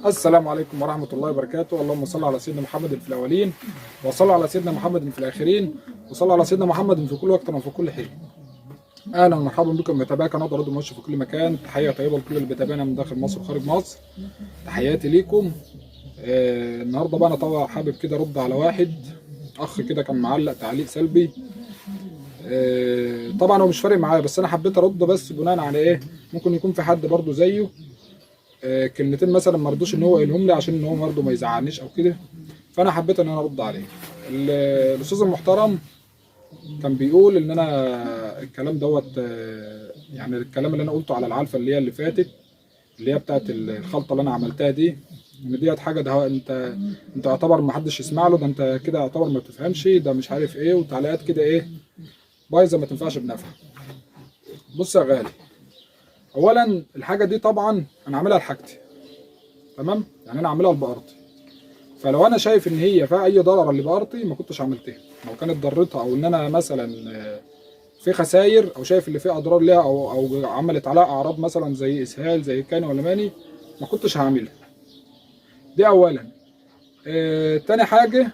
السلام عليكم ورحمة الله وبركاته. اللهم صل على سيدنا محمد في الأولين، وصل على سيدنا محمد في الآخرين، وصل على سيدنا محمد في كل وقت وفي كل حين. أهلا ومرحبا بكم متابعي قناة أرض المواشي في كل مكان. تحية طيبة لكل اللي بيتابعنا من داخل مصر وخارج مصر. تحياتي ليكم. النهارده بقى أنا طبعا حابب كده أرد على واحد أخ كده كان معلق تعليق سلبي. طبعا هو مش فارق معايا، بس أنا حبيت أرد بس بناء على إيه؟ ممكن يكون في حد برضه زيه كلمتين مثلا ما رضوش ان هو يقولهم لي عشان ان هو برضه ما يزعلنيش او كده، فانا حبيت ان انا ارد عليه. الاستاذ المحترم كان بيقول ان انا الكلام دوت، يعني الكلام اللي انا قلته على العلفه اللي فاتت، اللي هي بتاعت الخلطه اللي انا عملتها دي، ان ديت حاجه ده انت يعتبر ما حدش يسمع له، ده انت كده يعتبر ما بتفهمش، ده مش عارف ايه، وتعليقات كده ايه بايظه ما تنفعش بنفع. بص يا غالي، اولا الحاجه دي طبعا انا عاملها لحاجتي، تمام؟ يعني انا عاملها لبقرتي، فلو انا شايف ان هي فيها اي ضرر لبقرتي ما كنتش عملتها. لو كانت ضرتها او ان انا مثلا في خساير، او شايف اللي فيه اضرار ليها او عملت عليها اعراض مثلا زي اسهال زي كاني ولا ماني، ما كنتش هعملها. دي اولا. تاني حاجه،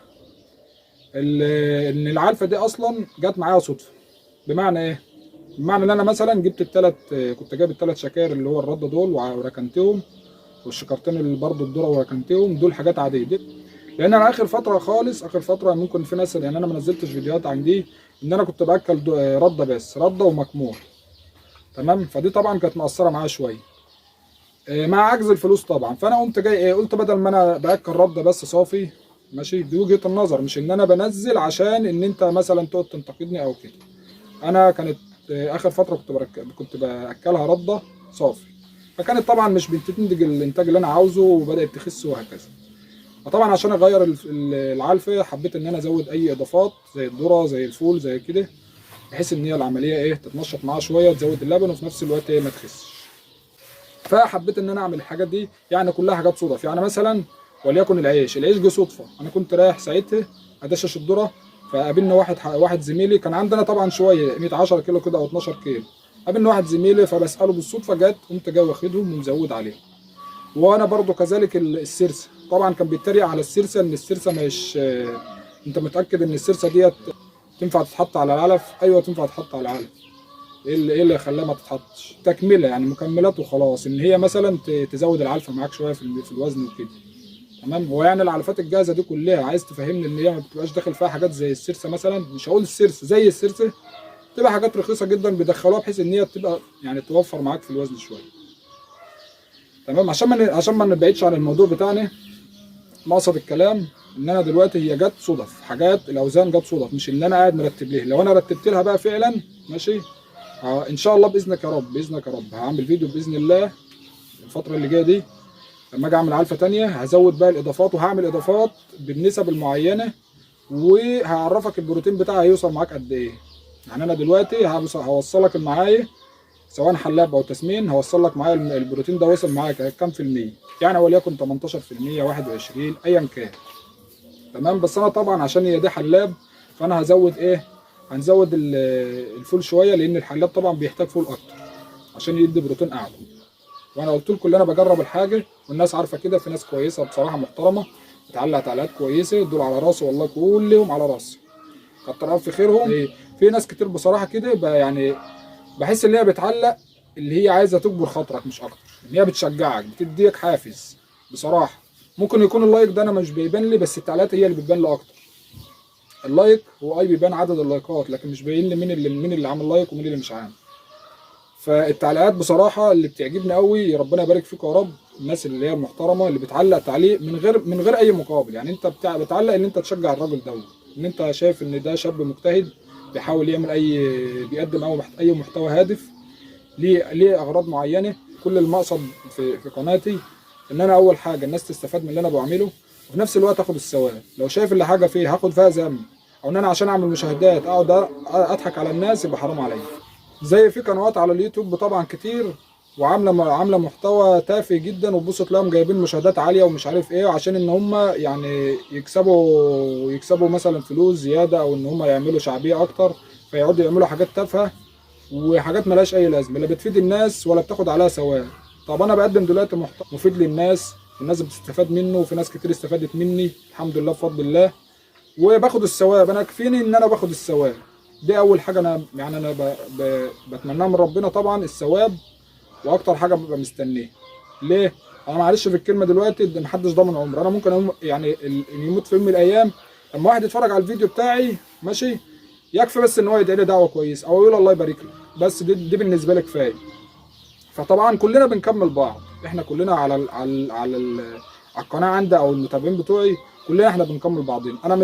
ان العلفه دي اصلا جت معايا صدفه. بمعنى ايه؟ بمعنى ان انا مثلا جبت كنت جايب الثلاث شكاير اللي هو الرده دول وركنتهم، والشكرتين اللي برضه الذره وركنتهم، دول حاجات عاديه دي. لان انا اخر فتره خالص، اخر فتره ممكن في ناس، يعني انا ما نزلتش فيديوهات عن دي، ان انا كنت باكل رده بس، رده ومكمور، تمام؟ فدي طبعا كانت مقصره معايا شويه مع عجز الفلوس طبعا. فانا قمت جاي ايه، قلت بدل ما انا باكل رده بس صافي، ماشي، دي وجهه النظر، مش ان انا بنزل عشان ان انت مثلا تقعد تنتقدني او كده. انا كانت اخر فتره كنت باكلها رده صافي، فكانت طبعا مش بتنتج الانتاج اللي انا عاوزه، وبدات تخس وهكذا. فطبعا عشان اغير العلفه، حبيت ان انا ازود اي اضافات زي الذره زي الفول زي كده، بحيث ان هي العمليه ايه تتنشط معاها شويه، تزود اللبن وفي نفس الوقت ايه ما تخسش. فحبيت ان انا اعمل الحاجات دي، يعني كلها حاجات صدف. يعني مثلا وليكن العيش جه صدفه، انا كنت رايح ساعتها ادشش الذره، فقابلنا واحد زميلي، كان عندنا طبعا شويه 100 10 كيلو كده او 12 كيلو. قابلنا واحد زميلي فبساله بالصدفه، جت قمت جاي واخدهم ومزود عليهم. وانا برضو كذلك السرسه، طبعا كان بيتريق على السرسه ان السرسه مش انت متاكد ان السرسه ديت تنفع تتحط على العلف؟ ايوه تنفع تتحط على العلف. ايه اللي خلاها ما تتحطش؟ تكمله يعني، مكملات وخلاص، ان هي مثلا تزود العلفه معاك شويه في الوزن وكده، تمام؟ هو يعني العلفات الجاهزه دي كلها عايز تفهمني ان هي ما بتبقاش داخل فيها حاجات زي السرسه مثلا؟ مش هقول السرسه زي السرسه، تبقى حاجات رخيصه جدا بيدخلوها بحيث ان هي تبقى يعني توفر معاك في الوزن شويه، تمام؟ عشان ما نبعدش عن الموضوع بتاعنا. مقصد الكلام ان انا دلوقتي هي جت صدف، حاجات الاوزان جت صدف، مش ان انا قاعد مرتب ليه. لو انا رتبت لها بقى فعلا، ماشي، ان شاء الله باذنك يا رب، باذنك يا رب هعمل فيديو باذن الله الفتره اللي جايه دي. لما اجي اعمل علفه تانية هزود بقى الاضافات، وهعمل اضافات بالنسب المعينه، وهعرفك البروتين بتاعها هيوصل معاك قد ايه. يعني انا دلوقتي هوصلك معايا سواء حلاب او تسمين، هوصل لك معايا البروتين ده وصل معاك كام في المية، يعني وليكن 18% 21 ايا كان، تمام؟ بس انا طبعا عشان هي دي حلاب، فانا هزود ايه، هنزود الفول شويه، لان الحلاب طبعا بيحتاج فول اكتر عشان يدي بروتين اعلى. وانا قلت لكم ان انا بجرب الحاجه والناس عارفه كده، في ناس كويسه بصراحه محترمه بتعلق تعليقات كويسه، دول على راسي والله، كلهم على راسي، كتر الف خيرهم. في ناس كتير بصراحه كده يعني بحس ان هي بتعلق اللي هي عايزه تجبر خاطرك مش اكتر، ان هي بتشجعك بتديك حافز بصراحه. ممكن يكون اللايك ده انا مش بيبان لي، بس التعليقات هي اللي بتبان لي اكتر. اللايك هو بيبان عدد اللايكات، لكن مش باين لي مين اللي عامل لايك ومين اللي مش عامل. فالتعليقات بصراحه اللي بتعجبني قوي، ربنا يبارك فيكم يا رب، الناس اللي هي المحترمه اللي بتعلق تعليق من غير اي مقابل. يعني انت بتعلق ان انت تشجع الراجل دوت، ان انت شايف ان ده شاب مجتهد بيحاول يعمل بيقدم اي محتوى هادف ليه اغراض معينه. كل المقصد في قناتي ان انا اول حاجه الناس تستفاد من اللي انا بعمله، وفي نفس الوقت اخد الثواب. لو شايف اللي حاجه فيه هاخد فيها ذنب، او ان انا عشان اعمل مشاهدات اقعد اضحك على الناس، يبقى حرام عليا. زي في قنوات على اليوتيوب طبعا كتير، وعامله محتوى تافه جدا، وتبص تلاقيهم جايبين مشاهدات عاليه ومش عارف ايه، عشان ان هم يعني يكسبوا مثلا فلوس زياده، او ان هم يعملوا شعبيه اكتر، فيقعدوا يعملوا حاجات تافهه وحاجات ملهاش اي لازمه، لا بتفيد الناس ولا بتاخد عليها ثواب. طب انا بقدم دلوقتي محتوى مفيد للناس، الناس بتستفاد منه، وفي ناس كتير استفادت مني الحمد لله بفضل الله، وباخد الثواب. انا كفيني ان انا باخد الثواب، دي اول حاجه انا يعني انا بتمناها من ربنا طبعا الثواب، واكتر حاجه ببقى مستنيه. ليه؟ انا معلش في الكلمه دلوقتي، ده محدش ضامن عمر، انا ممكن يعني يموت في يوم من الايام، اما واحد يتفرج على الفيديو بتاعي ماشي، يكفي بس ان هو يدعي لي دعوه كويس او يقول الله يبارك لك، بس دي بالنسبه لي كفايه. فطبعا كلنا بنكمل بعض، احنا كلنا على القناه عندي او المتابعين بتوعي، كلنا احنا بنكمل بعضين. انا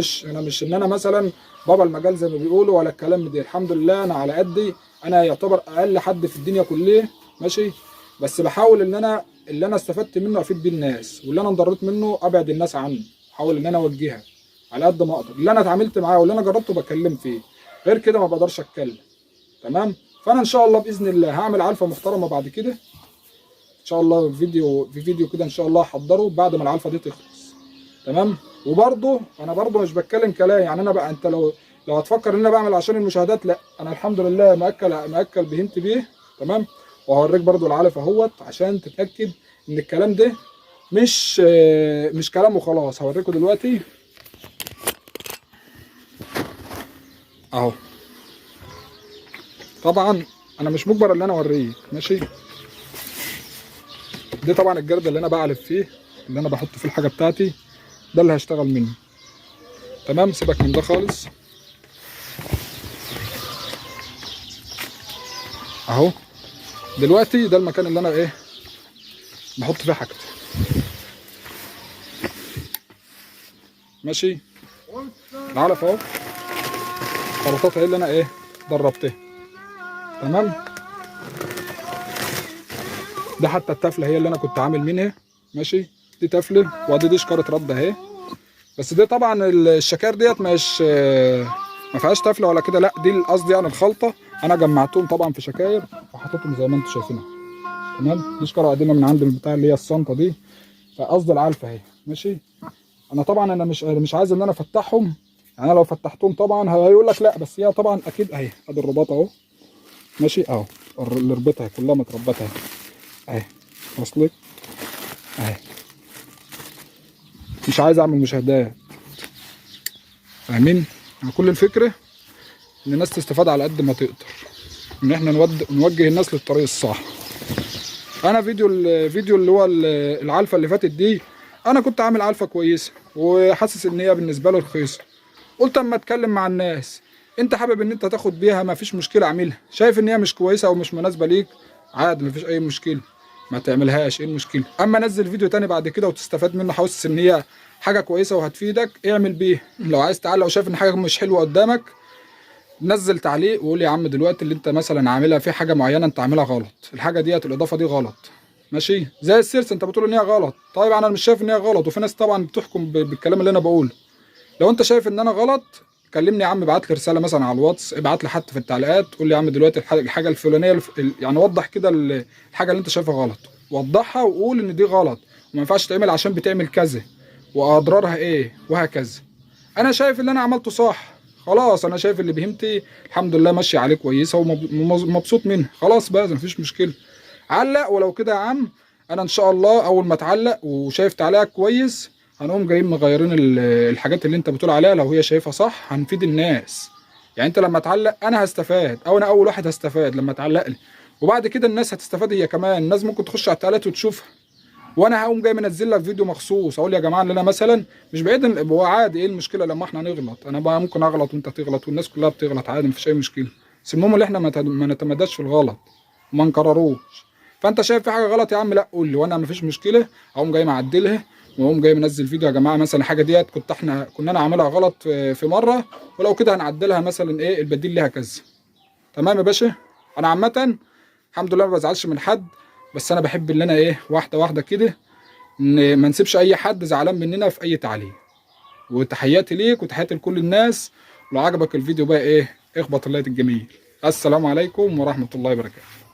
مش ان انا مثلا بابا المجال زي ما بيقولوا ولا الكلام ده، الحمد لله انا على قدي، انا يعتبر اقل حد في الدنيا كلها ماشي، بس بحاول ان انا اللي انا استفدت منه افيد بيه الناس، واللي انا انضريت منه ابعد الناس عنه، احاول ان انا اوجهها على قد ما اقدر. اللي انا اتعاملت معاه واللي انا جربته بكلم فيه، غير كده ما بقدرش اتكلم. تمام. فانا ان شاء الله باذن الله هعمل علفه محترمه بعد كده ان شاء الله، في فيديو كده ان شاء الله هحضره بعد ما العلفه دي تخلص. تمام. وبرضه انا برضه مش بتكلم كلام، يعني انا بقى انت لو هتفكر ان انا بعمل عشان المشاهدات، لا، انا الحمد لله مأكل بهنت بيه. تمام. وهوريك برضه العلف اهوت عشان تتاكد ان الكلام ده مش كلام وخلاص. هوريكم دلوقتي اهو. طبعا انا مش مجبر ان انا اوريك ماشي، دي طبعا الجرد اللي انا بعلف فيه، اللي انا بحط فيه الحاجه بتاعتي، ده اللي هشتغل منه. تمام. سيبك من ده خالص اهو. دلوقتي ده المكان اللي انا بحط فيه حاجتي ماشي. العلف اهو، خلطات اهي اللي انا دربتها. تمام. ده حتى التفله هي اللي انا كنت عامل منها ماشي، دي تفله، وادي دي شكاره رد اهي. بس دي طبعا الشكار ديت مش ما فيهاش تفله ولا كده، لا، دي قصدي يعني الخلطه انا جمعتهم طبعا في شكاير وحطيتهم زي ما انتم شايفينها. تمام. دي شكاره قديمه من عند البتاع اللي هي الصنطه دي، فقصدي العلفه اهي ماشي. انا طبعا انا مش عايز ان انا افتحهم، يعني انا لو فتحتهم طبعا هيقول لك لا، بس هي طبعا اكيد اهي، ادي الرباط اهو ماشي اهو، اللي ربطها كلها متربطه اهي، وصلت اهي. مش عايز اعمل مشاهدات، فاهمين؟ يعني كل الفكره ان الناس تستفاد على قد ما تقدر، ان احنا نوجه الناس للطريق الصح. انا الفيديو اللي هو العلفه اللي فاتت دي، انا كنت عامل علفه كويسه وحاسس ان هي بالنسبه له رخيصه، قلت اما اتكلم مع الناس، انت حابب ان انت تاخد بيها ما فيش مشكله اعملها، شايف ان هي مش كويسه او مش مناسبه ليك عادي ما فيش اي مشكله، ما تعملهاش، ايه المشكله؟ اما نزل فيديو تاني بعد كده وتستفاد منه، حاسس ان هي حاجه كويسه وهتفيدك، اعمل بيه. لو عايز تعلق وشايف ان حاجه مش حلوه قدامك، نزل تعليق وقول يا عم دلوقتي اللي انت مثلا عاملها في حاجه معينه انت عاملها غلط، الحاجه ديت الاضافه دي غلط ماشي. زي السيرس انت بتقول ان هي غلط، طيب انا مش شايف ان هي غلط، وفي ناس طبعا بتحكم بالكلام اللي انا بقوله. لو انت شايف ان انا غلط كلمني يا عم، ابعت لي رساله مثلا على الواتس، ابعت لي حتى في التعليقات، قول لي يا عم دلوقتي الحاجه الفلانيه يعني وضح كده الحاجه اللي انت شايفها غلط، وضحها وقول ان دي غلط وما ينفعش تعمل عشان بتعمل كذا واضرارها ايه وهكذا. انا شايف اللي انا عملته صح، خلاص انا شايف اللي بهمتي الحمد لله ماشيه عليه كويسه ومبسوط منها، خلاص بقى مفيش مشكله. علق ولو كده يا عم، انا ان شاء الله اول ما اتعلق وشايف تعليقك كويس هنقوم جايين مغيرين الحاجات اللي انت بتقول عليها، لو هي شايفها صح هنفيد الناس. يعني انت لما تعلق انا هستفاد، او انا اول واحد هستفاد لما تعلق لي، وبعد كده الناس هتستفاد هي كمان، الناس ممكن تخش على التعليقات وتشوفها، وانا هقوم جاي منزل لك فيديو مخصوص اقول يا جماعه ان انا مثلا مش بعيد، هو عادي، ايه المشكله لما احنا نغلط؟ انا بقى ممكن اغلط وانت تغلط والناس كلها بتغلط عادي، مفيش اي مشكله، بس المهم ان احنا ما نتمداش في الغلط وما نكرروش. فانت شايف في حاجه غلط يا عم، لا قول لي وانا مفيش مشكله، اقوم جاي معدلها واقوم جاي منزل فيديو يا جماعه مثلا الحاجه ديت كنا انا عاملها غلط في مره، ولو كده هنعدلها مثلا البديل ليها كذا. تمام يا باشا. انا عامه الحمد لله ما بزعلش من حد، بس انا بحب ان انا واحده واحده كده، ان ما نسيبش اي حد زعلان مننا في اي تعليق. وتحياتي ليك وتحياتي لكل الناس، لو عجبك الفيديو بقى اخبط اللايك الجميل. السلام عليكم ورحمه الله وبركاته.